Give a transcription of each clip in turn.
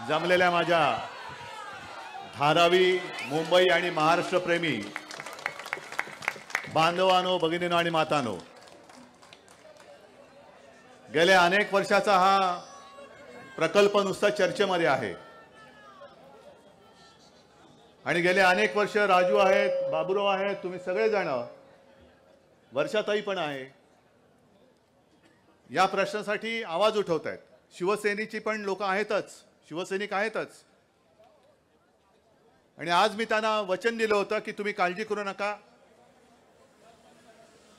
जमलेल्या माझ्या धारावी, मुंबई आणि महाराष्ट्र प्रेमी बांधवांनो, भगिनींनो आणि मातांनो, गेल्या अनेक वर्षाचा हा प्रकल्प नुसता चर्चेमध्ये आहे आणि गेले अनेक वर्ष राजू आहेत, बाबूराव आहेत, तुम्ही सगळे जण, वर्षाताई पण आहे, या प्रश्नासाठी आवाज उठवत आहेत. शिवसेनेची पण लोक आहेतच, शिवसैनिक आहेतच. आणि आज मी त्यांना वचन दिलं होतं की तुम्ही काळजी करू नका,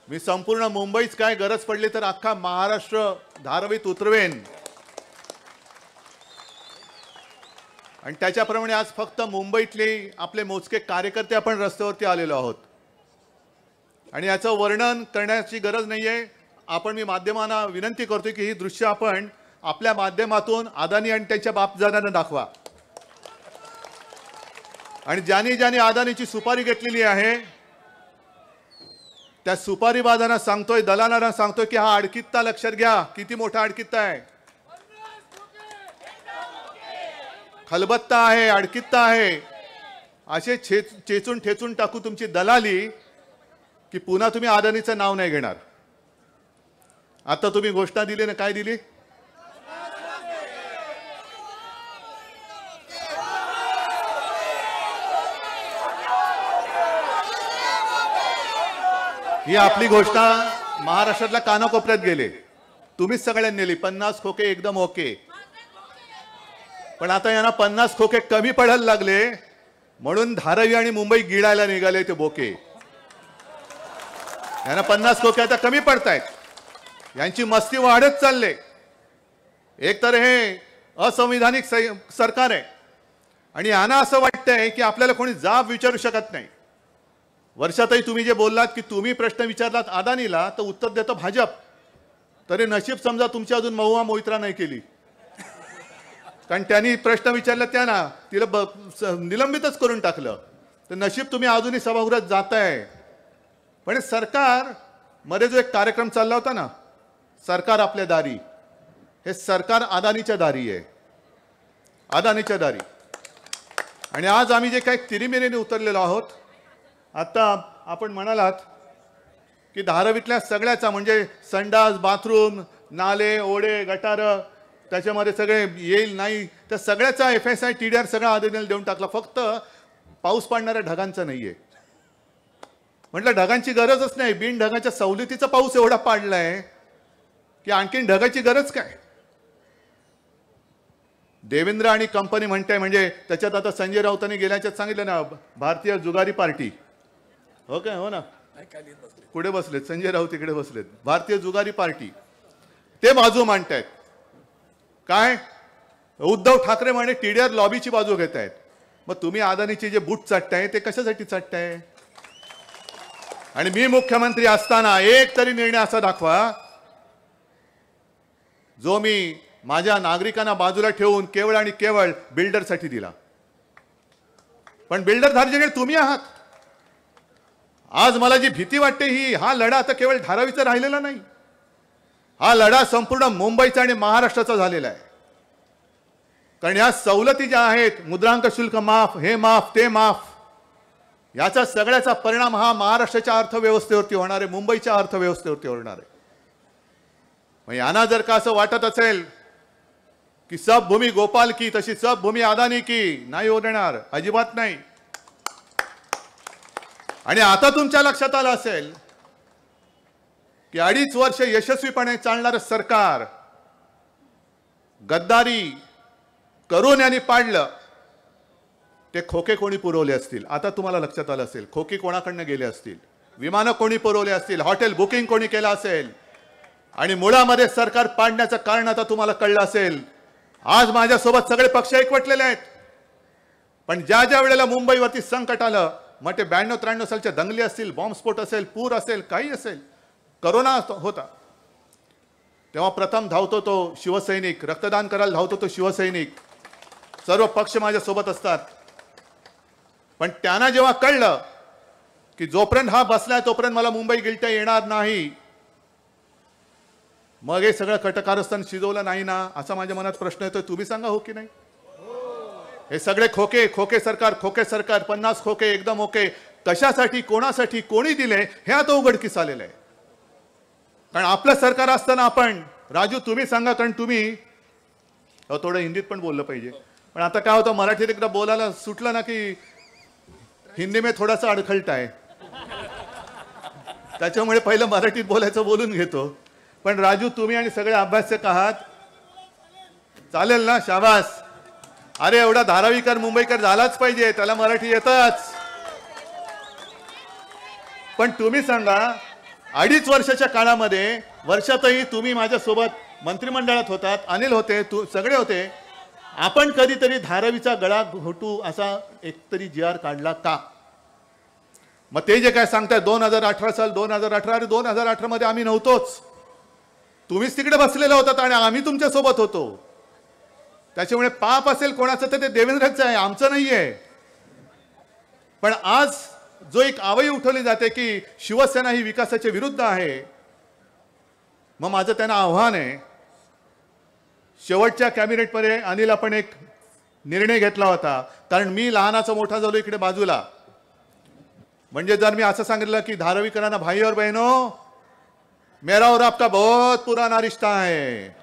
मी संपूर्ण मुंबईच काय गरज पडली तर अख्खा महाराष्ट्र धारावीत उतरवेन. आणि त्याच्याप्रमाणे आज फक्त मुंबईतले आपले मोजके कार्यकर्ते आपण रस्त्यावरती आलेलो आहोत आणि याचं वर्णन करण्याची गरज नाहीये. आपण मी माध्यमांना विनंती करतोय की ही दृश्य आपण आपल्या माध्यमातून अदानी आणि त्यांच्या बापजाद्यांना दाखवा. आणि ज्यांनी ज्यांनी अदानीची सुपारी घेतलेली आहे त्या सुपारीबाजांना सांगतोय, दलालांना सांगतोय की हा अडकित्ता लक्षात घ्या, किती मोठा अडकित्ता आहे, खलबत्ता आहे, अडकित्ता आहे. असे चेचून ठेचून टाकू तुमची दलाली की पुन्हा तुम्ही अदानीचं नाव नाही घेणार. आता तुम्ही घोषणा दिली ना, काय दिली? ही आपली घोषणा महाराष्ट्रातल्या कानाकोपऱ्यात गेले, तुम्हीच सगळ्यांनी नेली. 50 खोके एकदम ओके, पण आता यांना 50 खोके कमी पडायला लागले म्हणून धारावी आणि मुंबई गिळायला निघाले ते बोके. यांना 50 खोके आता कमी पडतायत, यांची मस्ती वाढत चालले. एक तर हे असंविधानिक सरकार आहे आणि यांना असं वाटतंय की आपल्याला कोणी जाब विचारू शकत नाही. वर्षाताई, तुम्ही जे बोललात की तुम्ही प्रश्न विचारलात अदानीला तर उत्तर देतो भाजप, तरी नशीब समजा तुमची अजून महुआ मोहित्रा नाही केली, कारण त्यांनी प्रश्न विचारला त्यांना तिला निलंबितच करून टाकलं. तर नशीब तुम्ही अजूनही सभागृहात जाताय. पण सरकार मध्ये जो एक कार्यक्रम चालला होता ना, सरकार आपल्या दारी, हे सरकार अदानीच्या दारी आहे, अदानीच्या दारी. आणि आज आम्ही जे काही तिरिमिरीने उतरलेलो आहोत, आता आपण म्हणालात की धारावीतल्या सगळ्याचा म्हणजे संडास, बाथरूम, नाले, ओढे, गटार त्याच्यामध्ये सगळे येईल नाही, तर सगळ्याचा FSI TDR सगळा अदानीला देऊन टाकला. फक्त पाऊस पडणाऱ्या ढगांचा नाहीये. म्हटलं ढगांची गरजच नाही, बिन ढगाच्या सवलतीचा पाऊस एवढा पडलाय की आणखीन ढगाची गरज काय. देवेंद्र आणि कंपनी म्हणते, म्हणजे त्याच्यात आता संजय राऊतांनी गेल्याच्यात सांगितलं ना, भारतीय जुगारी पार्टी, हो काय, हो ना, पुढे बसलेत संजय राऊत, इकडे बसलेत, भारतीय जुगारी पार्टी, ते बाजू मांडतायत. काय उद्धव ठाकरे म्हणे TDR लॉबीची बाजू घेत आहेत. मग तुम्ही अदानीचे जे बूट चाटताय ते कशासाठी चाटताय? आणि मी मुख्यमंत्री असताना एक तरी निर्णय असा दाखवा जो मी माझ्या नागरिकांना बाजूला ठेवून केवळ आणि केवळ बिल्डरसाठी दिला. पण बिल्डर धार्जिणे तुम्ही आहात. आज मला जी भीती वाटते हा लढा आता केवळ धारावीचा राहिलेला नाही, हा लढा संपूर्ण मुंबईचा आणि महाराष्ट्राचा झालेला आहे. कारण या सवलती ज्या आहेत, मुद्रांक शुल्क माफ, हे माफ, ते माफ, याचा सगळ्याचा परिणाम हा महाराष्ट्राच्या अर्थव्यवस्थेवरती होणार आहे, मुंबईच्या अर्थव्यवस्थेवरती होणार आहे. मग यांना जर का असं वाटत असेल की सब भूमी गोपाल की तशी सब भूमी अदानी की, नाही होणार, अजिबात नाही. आणि आता तुमच्या लक्षात आलं असेल की 2.5 वर्ष यशस्वीपणे चालणारं सरकार गद्दारी करून यांनी पाडलं. ते खोके कोणी पुरवले असतील, आता तुम्हाला लक्षात आलं असेल. खोके कोणाकडनं गेले असतील, विमानं कोणी पुरवले असतील, हॉटेल बुकिंग कोणी केलं असेल, आणि मुळामध्ये सरकार पाडण्याचं कारण आता तुम्हाला कळलं असेल. आज माझ्यासोबत सगळे पक्ष एकवटलेले आहेत, पण ज्या ज्या वेळेला मुंबईवरती संकट आलं, मग ते 92-93 सालच्या दंगली असतील, बॉम्बस्फोट असेल, पूर असेल, काही असेल, करोना होता, तेव्हा प्रथम धावतो तो शिवसैनिक, रक्तदान करायला धावतो तो शिवसैनिक. सर्व पक्ष माझ्यासोबत असतात. पण त्यांना जेव्हा कळलं की जोपर्यंत हा बसलाय तोपर्यंत मला मुंबई गिळता येणार नाही, मग हे सगळं कटकारस्थान शिजवलं नाही ना, असा माझ्या मनात प्रश्न येतोय. तुम्ही सांगा हो की नाही? हे सगळे खोके खोके सरकार 50 खोके एकदम ओके कशासाठी कोणासाठी कोणी दिले हे आता उघडकीस आलेलं आहे. कारण आपलं सरकार असताना आपण राजू तुम्ही सांगा कारण तुम्ही थोडं हिंदीत पण बोललं पाहिजे पण आता काय होतं मराठीत एकदा बोलायला सुटलं ना की हिंदी में थोडासा अडखळत आहे त्याच्यामुळे पहिलं मराठीत बोलायचं बोलून घेतो. पण राजू तुम्ही आणि सगळे अभ्यासक आहात चालेल ना शाबास. अरे एवढा धारावीकर मुंबईकर झालाच पाहिजे त्याला मराठी येतच. पण तुम्ही सांगा 2.5 वर्षाच्या काळामध्ये वर्षातही तुम्ही माझ्यासोबत मंत्रिमंडळात होतात अनिल होते सगळे होते आपण कधीतरी धारावीचा गळा घोटू असा एकतरी GR काढला का? मग ते जे काय सांगताय 2018 साल 2018 अरे 2018 मध्ये आम्ही नव्हतोच तुम्हीच तिकडे बसलेला होतात आणि आम्ही तुमच्या सोबत होतो. त्याच्यामुळे पाप असेल कोणाचं तर ते देवेंद्रचं आहे आमचं नाहीये. पण आज जो एक आवई उठवली जाते की शिवसेना ही विकासाच्या विरुद्ध आहे मग माझं त्यांना आव्हान आहे. शेवटच्या कॅबिनेटमध्ये अनिल आपण एक निर्णय घेतला होता कारण मी लहानाचा मोठा झालो इकडे बाजूला म्हणजे जर मी असं सांगितलं की धारावीकरांना भाई और बहनों मेरा और आपका बहुत पुराना रिश्ता है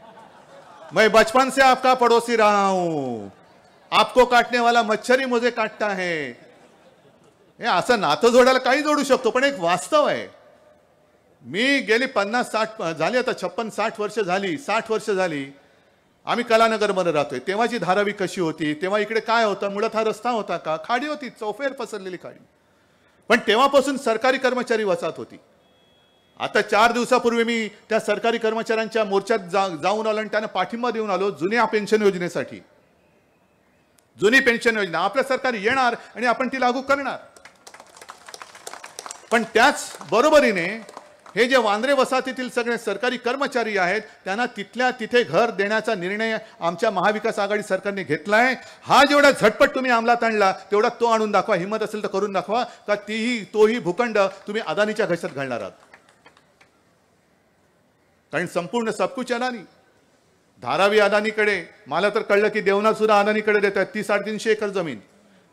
मैं बचपन से आपका पड़ोसी रहा हूं आपको काटने वाला मच्छर ही मुझे काटता है. हे असं नातं जोडायला काही जोडू शकतो पण एक वास्तव आहे. मी गेली 50-60 झाली आता 56-60 वर्ष झाली 60 वर्ष झाली आम्ही कलानगरमध्ये राहतोय. तेव्हाची धारावी कशी होती तेव्हा इकडे काय होतं मुळात हा रस्ता होता का खाडी होती चौफेर पसरलेली खाडी. पण तेव्हापासून सरकारी कर्मचारी वसाहत होती. आता 4 दिवसापूर्वी मी त्या सरकारी कर्मचाऱ्यांच्या मोर्चात जाऊन आलो आणि त्यांना पाठिंबा देऊन आलो जुन्या पेन्शन योजनेसाठी. जुनी पेन्शन योजना आपलं सरकार येणार आणि आपण ती लागू करणार. पण त्याच बरोबरीने हे जे वांद्रे वसाहतीतील सगळे सरकारी कर्मचारी आहेत त्यांना तिथल्या तिथे घर देण्याचा निर्णय आमच्या महाविकास आघाडी सरकारने घेतलाय. हा जेवढा झटपट तुम्ही अंमलात आणला तेवढा तो आणून दाखवा. हिंमत असेल तर करून दाखवा का तोही भूखंड तुम्ही अदानीच्या घशात घालणार आहात. कारण संपूर्ण सबकुच अदानी धारावी अदानीकडे मला तर कळलं की देवनाथ सुद्धा अदानीकडे देतात. ती 350 एकर जमीन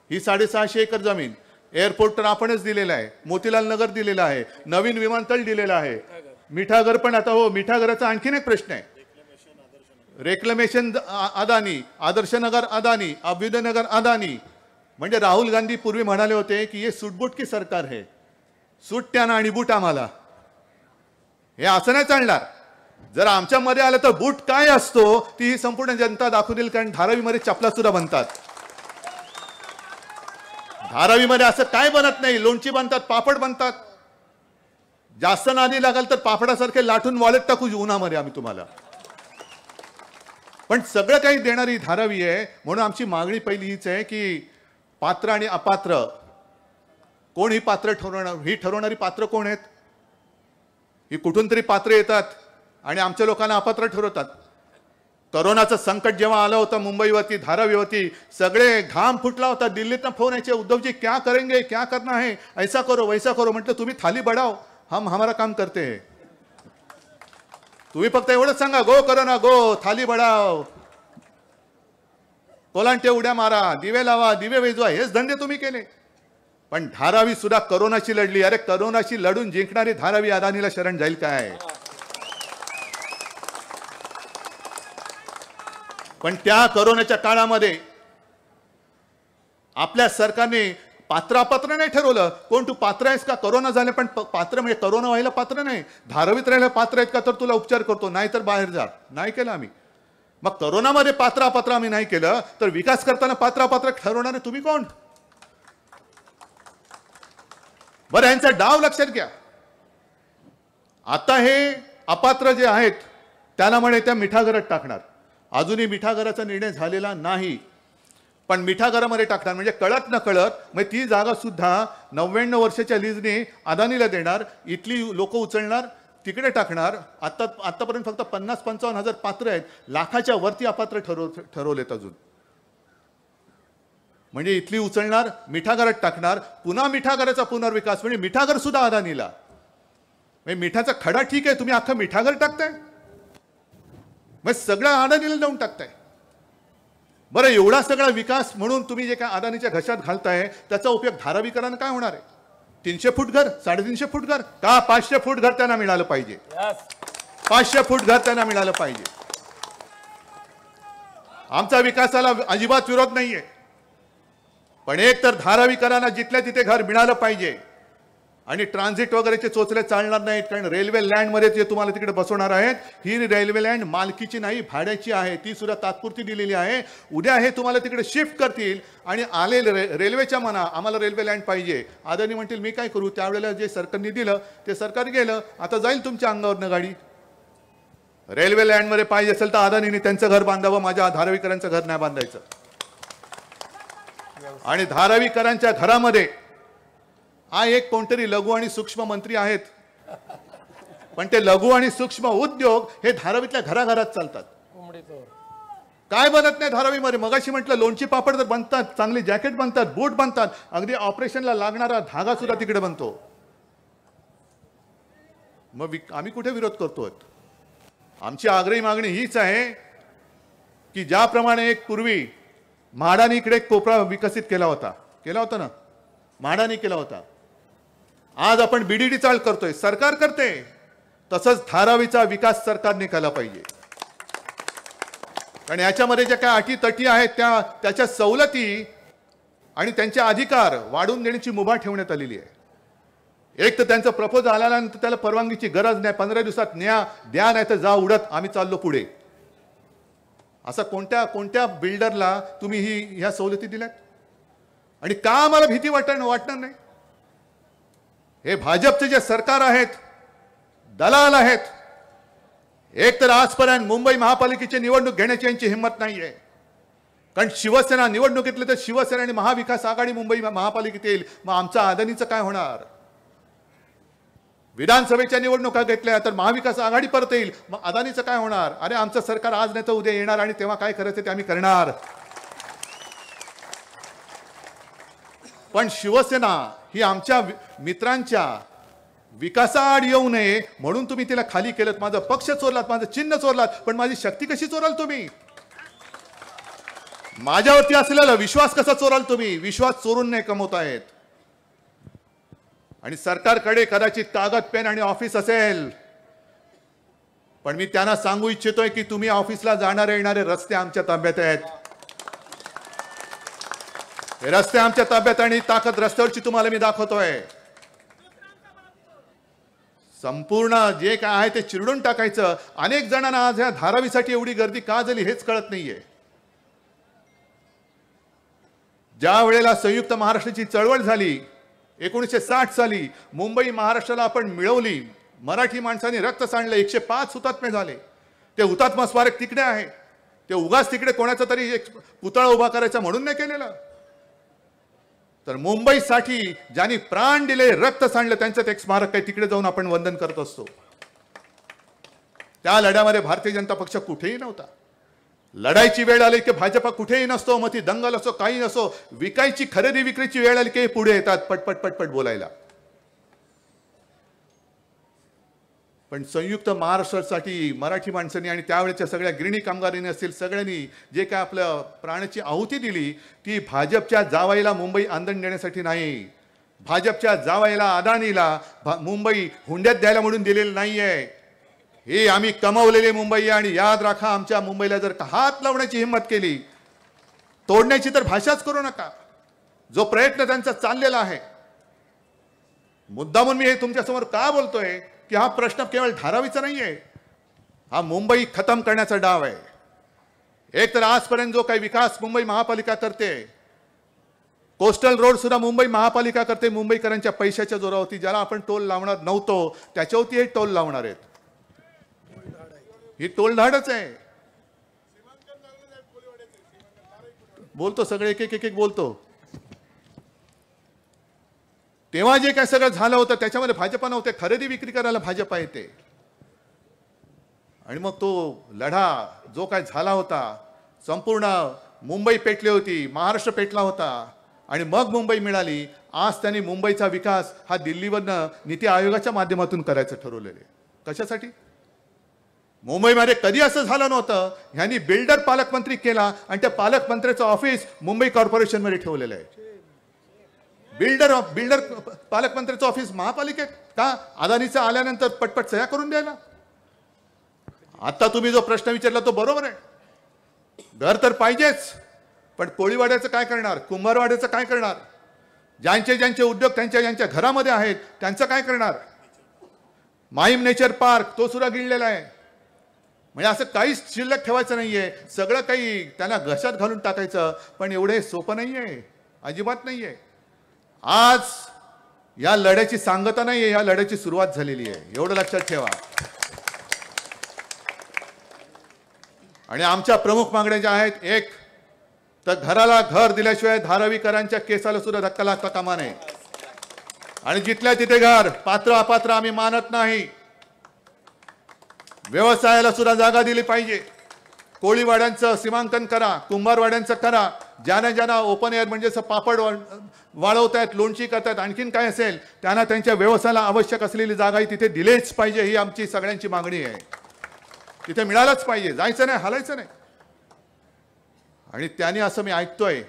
ही 650 एकर जमीन एअरपोर्ट तर आपणच दिलेला आहे मोतीलाल नगर दिलेला आहे नवीन विमानतळ दिलेला आहे मिठागर पण आता हो मिठागराचा आणखीन एक प्रश्न आहे. रेक्लेमेशन अदानी आदर्शनगर अदानी अभ्युदयनगर अदानी म्हणजे राहुल गांधी पूर्वी म्हणाले होते की हे सूटबूट की सरकार है सूट त्यांना आणि बूट आम्हाला. हे असं नाही चालणार. जर आमच्या मध्ये आलं तर बूट काय असतो ती संपूर्ण जनता दाखवून देईल. कारण धारावीमध्ये चपला सुद्धा बनतात. धारावीमध्ये असं काय बनत नाही लोणची बनतात पापड बनतात. जास्त नादी लागाल तर पापडासारखे लाटून वॉलेट टाकू उन्हामध्ये आम्ही तुम्हाला. पण सगळं काही देणारी धारावी आहे. म्हणून आमची मागणी पहिली हीच आहे की पात्र आणि अपात्र कोण ही पात्र ठरवणारी पात्र कोण आहेत. ही कुठून तरी पात्र येतात आणि आमच्या लोकांना अपात्र ठरवतात. कोरोनाचं संकट जेव्हा आलं होतं मुंबईवरती धारावीवरती सगळे घाम फुटला होता. दिल्लीतनं फोन यायचे उद्धवजी क्या करेंगे क्या करना है ऐसा करो वैसा करो. म्हटलं तुम्ही थाली बढ़ाओ हम हमारा काम करते हैं. तुम्ही फक्त एवढंच सांगा गो कोरोना गो थाली बढ़ाओ कोलांटे उड्या मारा दिवे लावा दिवे वेजवा हेच धंदे तुम्ही केले. पण धारावी सुद्धा कोरोनाशी लढली. अरे कोरोनाशी लढून जिंकणारी धारावी अदानीला शरण जाईल काय. पण त्या कोरोनाच्या काळामध्ये आपल्या सरकारने पात्र नाही ठरवलं. कोण तू पात्र आहेस का कोरोना झाले पण पात्र म्हणजे कोरोना व्हायला पात्र नाही धारावीत राहायला पात्र आहेत का तर तुला उपचार करतो नाही तर बाहेर जा. नाही केलं आम्ही. मग कोरोनामध्ये पात्र अपात्र आम्ही नाही केलं तर विकास करताना पात्र अपात्र ठरवणारे तुम्ही कोण. बरं यांचा डाव लक्षात घ्या. आता हे अपात्र जे आहेत त्याला म्हणे त्या मिठागरात टाकणार. अजूनही मिठागराचा निर्णय झालेला नाही पण मिठागरामध्ये टाकणार म्हणजे कळत न कळत मग ती जागा सुद्धा 99 वर्षाच्या लीजने अदानीला देणार. इथली लोक उचलणार तिकडे टाकणार. आतापर्यंत फक्त 50-55 हजार पात्र आहेत. लाखाच्या वरती अपात्र ठरवलेत अजून. म्हणजे इथली उचलणार मिठागरात टाकणार पुन्हा मिठागराचा पुनर्विकास म्हणजे मिठागर सुद्धा अदानीला. म्हणजे मिठाचा खडा ठीक आहे तुम्ही अख्खा मिठागर टाकताय मग सगळं अदानीला देऊन टाकताय. बरं, एवढा सगळा विकास म्हणून तुम्ही जे काय अदानीच्या घशात घालताय त्याचा उपयोग धारावीकरांना काय होणार आहे? 300 फूट घर, 350 फूट घर का 500 फूट घर त्यांना मिळालं पाहिजे. 500 फूट घर त्यांना मिळालं पाहिजे. आमचा विकासाला अजिबात विरोध नाहीये, पण एक तर धारावीकरांना जिथल्या तिथे घर मिळालं पाहिजे. आणि ट्रान्झिट वगैरेचे चोचले चालणार नाहीत, कारण रेल्वे लँडमध्ये जे तुम्हाला तिकडे बसवणार आहेत ही रेल्वे लँड मालकीची नाही, भाड्याची आहे. ती सुद्धा तात्पुरती दिलेली आहे. उद्या हे तुम्हाला तिकडे शिफ्ट करतील आणि आले रेल्वेच्या मना आम्हाला रेल्वे लँड पाहिजे. अदानी म्हणतील मी काय करू, त्यावेळेला जे सरकारने दिलं ते सरकार गेलं, आता जाईल तुमच्या अंगावरनं गाडी. रेल्वे लँडमध्ये पाहिजे असेल तर अदानीने त्यांचं घर बांधावं, माझ्या धारावीकरांचं घर नाही बांधायचं. आणि धारावीकरांच्या घरामध्ये हा एक कोणतरी लघु आणि सूक्ष्म मंत्री आहेत, पण ते लघु आणि सूक्ष्म उद्योग हे धारावीतल्या घराघरात चालतात. काय बनत नाही धारावीमध्ये? मगाशी म्हटलं लोणची पापड तर बनतात, चांगली जॅकेट बनतात, बूट बनतात, अगदी ऑपरेशनला लागणारा धागा सुद्धा तिकडे बनतो. मग आम्ही कुठे विरोध करतोय? आमची आग्रही मागणी हीच आहे की ज्याप्रमाणे एक पूर्वी म्हाडाने इकडे एक कोपरा विकसित केला होता ना, म्हाडाने केला होता. आज आपण बीडीडी चाल करतोय, सरकार करते, तसंच धारावीचा विकास सरकारने केला पाहिजे. कारण याच्यामध्ये ज्या काय अटी तटी आहेत त्याच्या सवलती आणि त्यांचे अधिकार वाढवून देण्याची मुभा ठेवण्यात आलेली आहे. एक तर त्यांचं प्रपोजल आल्यानंतर त्याला परवानगीची गरज नाही, 15 दिवसात द्या नाही तर जा उडत, आम्ही चाललो पुढे. असं कोणत्या बिल्डरला तुम्ही ह्या सवलती दिल्यात? आणि का आम्हाला भीती वाटणार नाही? हे भाजपचे जे सरकार आहेत, दलाल आहेत. एक तर आजपर्यंत मुंबई महापालिकेची निवडणूक घेण्याची यांची हिंमत नाहीये, कारण शिवसेना निवडणुकीतले तर शिवसेना आणि महाविकास आघाडी मुंबई महापालिकेत येईल. मग आमचा अदानीचं काय होणार? विधानसभेच्या निवडणुका घेतल्या तर महाविकास आघाडी परत येईल, मग अदानीचं काय होणार? अरे आमचं सरकार आज नाही तर उद्या येणार आणि तेव्हा काय करायचं ते आम्ही करणार. पण शिवसेना ही आमच्या मित्रांच्या विकासाआड येऊ नये म्हणून तुम्ही तिला खाली केलं. माझा पक्ष चोरलात, माझं चिन्ह चोरलात, पण माझी शक्ती कशी चोराल तुम्ही? माझ्यावरती असलेला विश्वास कसा चोराल तुम्ही? विश्वास चोरून नाही कमवतायत. आणि सरकारकडे कदाचित कागद पेन आणि ऑफिस असेल, पण मी त्यांना सांगू इच्छितोय की तुम्ही ऑफिसला जाणारे येणारे रस्ते आमच्या ताब्यात आहेत. हे रस्ते आमच्या ताब्यात आणि ताकद रस्त्यावरची तुम्हाला मी दाखवतोय. संपूर्ण जे काय आहे ते चिरडून टाकायचं. अनेक जणांना आज ह्या धारावीसाठी एवढी गर्दी का झाली हेच कळत नाहीये. ज्या वेळेला संयुक्त महाराष्ट्राची चळवळ झाली 1960 साली, मुंबई महाराष्ट्राला आपण मिळवली, मराठी माणसांनी रक्त सांडलं, 105 हुतात्मे झाले. ते हुतात्मा स्मारक तिकडे आहे. ते उगाच तिकडे कोणाचा तरी एक पुतळा उभा करायचा म्हणून नाही केलेलं, तर मुंबईसाठी ज्यांनी प्राण दिले, रक्त सांडलं, त्यांचं ते एक स्मारक आहे, तिकडे जाऊन आपण वंदन करत असतो. त्या लढ्यामध्ये भारतीय जनता पक्ष कुठेही नव्हता. लढायची वेळ आली की भाजपा कुठेही नसतो, मग ती दंगल असो काही नसो, विकायची खरेदी विक्रीची वेळ आली की पुढे येतात पटपट पटपट बोलायला. पण संयुक्त महाराष्ट्रासाठी मराठी माणसांनी आणि त्यावेळेच्या सगळ्या गिरणी कामगारांनी असतील, सगळ्यांनी जे काय आपल्या प्राणाची आहुती दिली ती भाजपच्या जावाईला मुंबई आंदण देण्यासाठी नाही. भाजपच्या जावाईला अदानीला मुंबई हुंड्यात द्यायला म्हणून दिलेलं नाहीये. हे आम्ही कमवलेले मुंबई. आणि याद राखा, आमच्या मुंबईला जर हात लावण्याची हिंमत केली, तोडण्याची तर भाषाच करू नका. जो प्रयत्न त्यांचा चाललेला आहे, मुद्दामून मी हे तुमच्यासमोर का बोलतोय की हा प्रश्न केवळ धारावीचा नाहीये, हा मुंबई खतम करण्याचा डाव आहे. एक तर आजपर्यंत जो काही विकास मुंबई महापालिका करते, कोस्टल रोड सुद्धा मुंबई महापालिका करते मुंबईकरांच्या पैशाच्या जोरावरती. ज्याला आपण टोल लावणार नव्हतो त्याच्यावरती हे टोल लावणार आहेत. ही टोलधाडच आहे. बोलतो सगळे एक एक बोलतो. तेव्हा जे काय सगळं झालं होतं त्याच्यामध्ये भाजपा नव्हते, खरेदी विक्री करायला भाजपा येते. आणि मग तो लढा जो काय झाला होता, संपूर्ण मुंबई पेटली होती, महाराष्ट्र पेटला होता आणि मग मुंबई मिळाली. आज त्यांनी मुंबईचा विकास हा दिल्लीवरनं नीती आयोगाच्या माध्यमातून करायचं ठरवलेले. कशासाठी? मुंबईमध्ये कधी असं झालं नव्हतं. ह्यांनी बिल्डर पालकमंत्री केला आणि त्या पालकमंत्र्याचं ऑफिस मुंबई कॉर्पोरेशनमध्ये ठेवलेलं आहे. बिल्डर पालकमंत्र्याचं ऑफिस महापालिकेत का? अदानीचं आल्यानंतर पटपट सह्या करून द्यायला. आता तुम्ही जो प्रश्न विचारला तो बरोबर आहे. घर तर पाहिजेच, पण कोळीवाड्याचं काय करणार? कुंभारवाड्याचं काय करणार? ज्यांचे उद्योग त्यांच्या घरामध्ये आहेत त्यांचं काय करणार? माहीम नेचर पार्क तो सुद्धा गिळलेला आहे. म्हणजे असं काहीच शिल्लक ठेवायचं नाहीये. सगळं काही त्यांना घशात घालून टाकायचं. पण एवढे सोपं नाहीये, अजिबात नाहीये. आज या लढ्याची सांगता नाहीये, या लढ्याची सुरुवात झालेली आहे, एवढं लक्षात ठेवा. आणि आमच्या प्रमुख मागण्या ज्या आहेत, एक तर घराला घर दिल्याशिवाय धारावीकरांच्या केसाला सुद्धा धक्का लागता कामा नये. आणि जिथल्या तिथे घर, पात्र अपात्र आम्ही मानत नाही. व्यवसायाला सुद्धा जागा दिली पाहिजे. कोळीवाड्यांचं सीमांकन करा, कुंभारवाड्यांचं करा. ज्यांना ओपन एअर म्हणजे पापड वाळवतायत, लोणची करतायत, आणखीन काय असेल त्यांना त्यांच्या व्यवसायाला आवश्यक असलेली जागाही तिथे दिलेच पाहिजे. ही आमची सगळ्यांची मागणी आहे. तिथे मिळालंच पाहिजे, जायचं नाही, हलायचं नाही. आणि त्यांनी असं मी ऐकतोय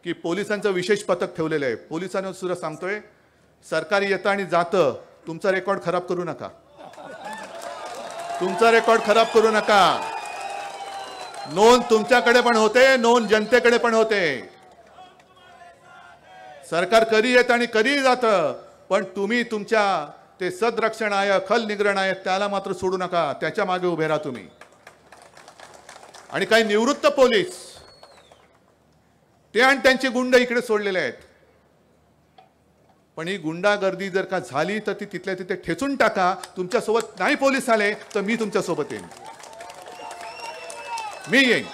की पोलिसांचं विशेष पथक ठेवलेलं आहे. पोलिसांना सुद्धा सांगतोय, सरकारी येतं आणि जातं, तुमचा रेकॉर्ड खराब करू नका. तुमचा रेकॉर्ड खराब करू नका. नोंद तुमच्याकडे पण होते, नोंद जनतेकडे पण होते. सरकार कधी येतं आणि कधी जातं, पण तुम्ही तुमच्या ते सदरक्षण आहे, खल निग्रहण आहे, त्याला मात्र सोडू नका. त्याच्या मागे उभे राहा तुम्ही. आणि काही निवृत्त पोलीस ते आणि त्यांचे गुंड इकडे सोडलेले आहेत. पण ही गुंडागर्दी जर का झाली तर ती तिथल्या तिथे ठेचून टाका. तुमच्यासोबत नाही पोलीस आले तर मी तुमच्यासोबत येईन, मी येईन.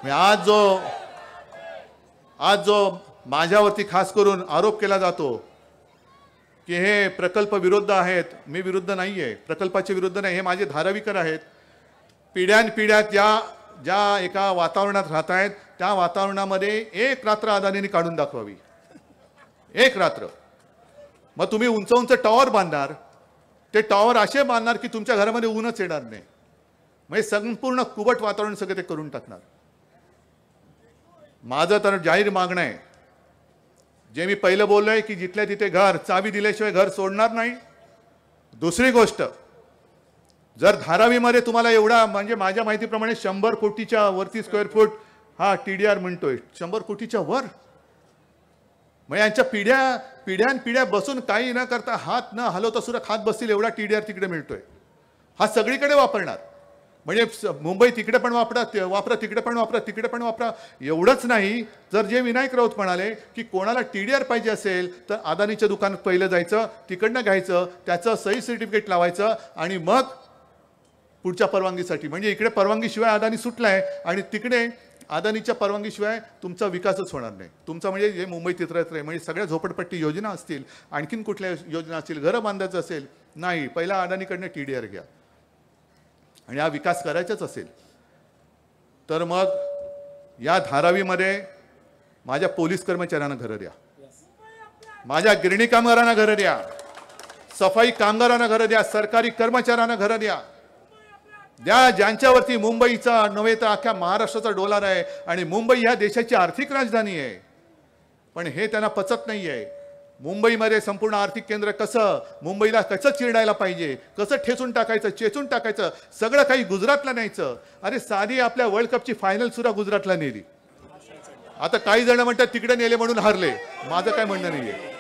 आज जो माझ्यावरती खास करून आरोप केला जातो की हे प्रकल्प विरुद्ध आहेत, मी विरुद्ध नाहीये, प्रकल्पाचे विरुद्ध नाही. हे माझे धारावीकर आहेत. पिढ्यानपिढ्या ज्या एका वातावरणात राहत आहेत त्या वातावरणामध्ये एक रात्र अदानीने काढून दाखवावी. एक रात्र. मग तुम्ही उंच उंच टॉवर बांधणार, ते टॉवर असे बांधणार की तुमच्या घरामध्ये ऊनच येणार नाही. म्हणजे संपूर्ण कुबट वातावरण सगळं ते करून टाकणार. माझं तर जाहीर मागणं आहे, जे मी पहिलं बोललोय की जिथल्या तिथे घर, चावी दिल्याशिवाय घर सोडणार नाही. दुसरी गोष्ट, जर धारावीमध्ये तुम्हाला एवढा, म्हणजे माझ्या माहितीप्रमाणे 100 कोटीच्या वरती स्क्वेअर फूट हा TDR म्हणतोय, 100 कोटीच्या वर. मग यांच्या पिढ्यान बसून काही न करता, हात न हलवता सुद्धा खात बसतील एवढा TDR तिकडे मिळतोय. हा सगळीकडे वापरणार. म्हणजे मुंबई तिकडे पण वापरा, तिकडे पण वापरा, तिकडे पण वापरा. एवढंच नाही, जर जे विनायक राऊत म्हणाले की कोणाला TDR पाहिजे असेल तर अदानीच्या दुकानात पहिलं जायचं, तिकडनं घ्यायचं, त्याचं सही सर्टिफिकेट लावायचं आणि मग पुढच्या परवानगीसाठी. म्हणजे इकडे परवानगीशिवाय अदानी सुटलाय आणि तिकडे अदानीच्या परवानगीशिवाय तुमचा विकासच होणार नाही. तुमचा म्हणजे हे मुंबई तित्रत्र आहे. म्हणजे सगळ्या झोपडपट्टी योजना असतील, आणखीन कुठल्या योजना असतील, घरं बांधायचं असेल, नाही, पहिला अदानीकडनं TDR घ्या. आणि हा विकास करायचाच असेल तर मग या धारावीमध्ये माझ्या पोलीस कर्मचाऱ्यांना घरं द्या, माझ्या गिरणी कामगारांना घरं द्या, सफाई कामगारांना घरं द्या, सरकारी कर्मचाऱ्यांना घरं द्या. ज्यांच्यावरती मुंबईचा नव्हे तर अख्ख्या महाराष्ट्राचा डोलार आहे आणि मुंबई ह्या देशाची आर्थिक राजधानी आहे. पण हे त्यांना पचत नाहीये. मुंबईमध्ये संपूर्ण आर्थिक केंद्र कसं, मुंबईला कसं चिरडायला पाहिजे, कसं ठेचून टाकायचं, चेचून टाकायचं, सगळं काही गुजरातला न्यायचं. अरे साधी आपल्या वर्ल्ड कपची फायनल सुद्धा गुजरातला नेली. आता काही जण म्हणतात तिकडे नेले म्हणून हारले. माझं काय म्हणणं नाहीये.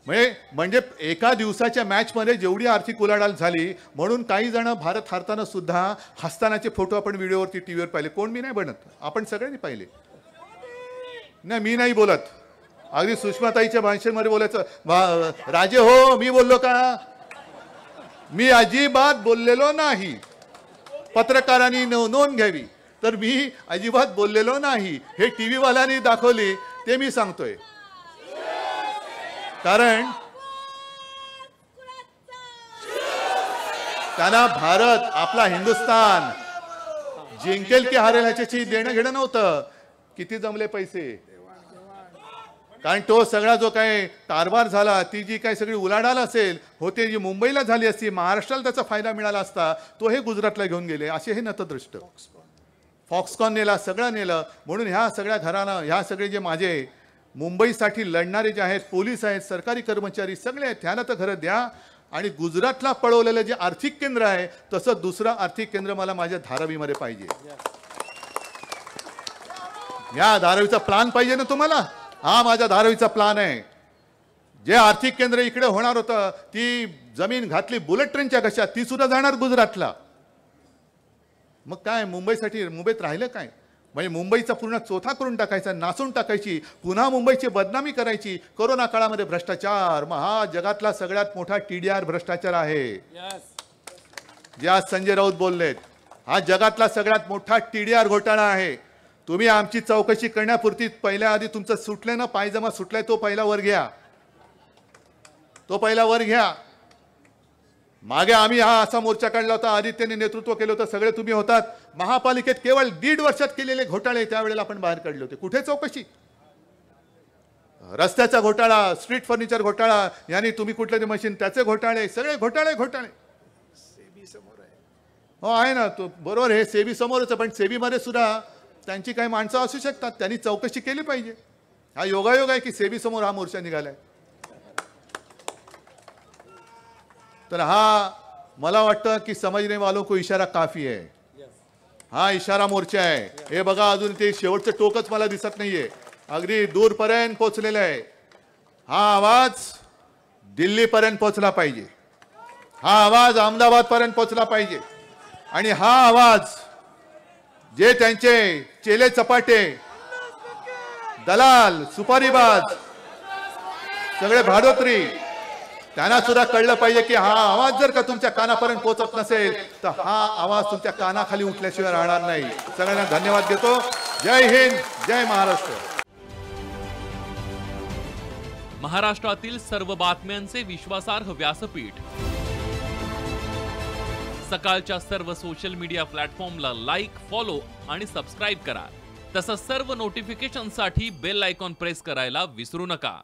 म्हणजे एका दिवसाच्या मॅचमध्ये जेवढी आर्थिक उलाढाल झाली म्हणून काही जण भारत हारताना सुद्धा हसतानाचे फोटो आपण व्हिडिओवरती टीव्हीवर पाहिले. कोण? मी नाही बनत, आपण सगळ्यांनी पाहिले. नाही, मी नाही बोलत. अगदी सुषमाताईच्या भाषेमध्ये बोलायचं, राजे हो मी बोललो का? मी अजिबात बोललेलो नाही. पत्रकारांनी नोंद घ्यावी. तर मी अजिबात बोललेलो नाही. हे टीव्ही वाल्यांनी दाखवली ते मी सांगतोय. कारण त्यांना भारत आपला हिंदुस्थान जिंकेल की हारेल ह्याच्याशी देणं घेणं नव्हतं. किती जमले पैसे, कारण तो सगळा जो काही कारभार झाला, ती जी काही सगळी उलाढाल असेल होते, जी मुंबईला झाली असती, महाराष्ट्राला त्याचा फायदा मिळाला असता, तो हे गुजरातला घेऊन गेले. असे हे नतदृष्ट. फॉक्सकॉन नेला, सगळं नेलं. म्हणून ह्या सगळ्या घरानं, ह्या सगळे जे माझे मुंबईसाठी लढणारे जे आहेत, पोलीस आहेत, सरकारी कर्मचारी सगळे आहेत, त्यांना तर घरं द्या. आणि गुजरातला पळवलेलं जे आर्थिक केंद्र आहे, तसं दुसरं आर्थिक केंद्र मला माझ्या धारावीमध्ये पाहिजे. या धारावीचा प्लॅन पाहिजे ना तुम्हाला. हा माझ्या धारावीचा प्लॅन आहे. जे आर्थिक केंद्र इकडे होणार होतं, ती जमीन घातली बुलेट ट्रेनच्या कशात, ती सुद्धा जाणार गुजरातला. मग काय मुंबईसाठी, मुंबईत राहिलं काय? म्हणजे मुंबईचा पूर्ण चोथा करून टाकायचा, नासून टाकायची, पुन्हा मुंबईची बदनामी करायची. कोरोना काळामध्ये भ्रष्टाचार, मग हा जगातला सगळ्यात मोठा TDR भ्रष्टाचार आहे. जे आज संजय राऊत बोललेत, हा जगातला सगळ्यात मोठा TDR घोटाळा आहे. तुम्ही आमची चौकशी करण्यापुरती पहिल्या आधी तुमचं सुटले ना, पायजमा सुटलाय तो पहिला वर घ्या, तो पहिला वर घ्या. मागे आम्ही हा असा मोर्चा काढला होता, आदित्यने नेतृत्व केलं होतं, सगळे तुम्ही होतात. महापालिकेत केवळ 1.5 वर्षात केलेले घोटाळे त्यावेळेला आपण बाहेर काढले होते. कुठे चौकशी? रस्त्याचा घोटाळा, स्ट्रीट फर्निचर घोटाळा, यानी तुम्ही कुठले ते मशीन त्याचे घोटाळे, सगळे घोटाळे घोटाळे. सेबी समोर आहे. हो आहे ना, तो बरोबर, हे सेबी समोरच आहे. पण सेबीमध्ये सुद्धा त्यांची काही माणसं असू शकतात, त्यांनी चौकशी केली पाहिजे. हा योगायोग आहे की सेबी समोर हा मोर्चा निघालाय. तर हा मला वाटतं की समजने वालों को इशारा काफी है. हा इशारा मोर्चा आहे. हे बघा, अजून ते शेवटचं टोकच मला दिसत नाहीये, अगदी दूरपर्यंत पोहोचलेलं आहे. हा आवाज दिल्लीपर्यंत पोहोचला पाहिजे, हा आवाज अहमदाबाद पर्यंत पोहोचला पाहिजे. आणि हा आवाज जे त्यांचे चेले चपाटे, दलाल, सुपारीबाज, सगळे भाडोत्री, त्यांना सुद्धा कळलं पाहिजे की हा आवाज जर का तुमच्या कानापर्यंत पोहोचत नसेल तर हा आवाज तुमच्या कानाखाली उठल्याशिवाय राहणार नाही. सगळ्यांना धन्यवाद देतो. जय हिंद, जय महाराष्ट्र. महाराष्ट्रातील सर्व बातम्यांचे विश्वासार्ह व्यासपीठ. सकाळच्या सर्व सोशल मीडिया प्लॅटफॉर्मला लाईक, फॉलो आणि सबस्क्राईब करा. तसंच सर्व नोटिफिकेशनसाठी बेल आयकॉन प्रेस करायला विसरू नका.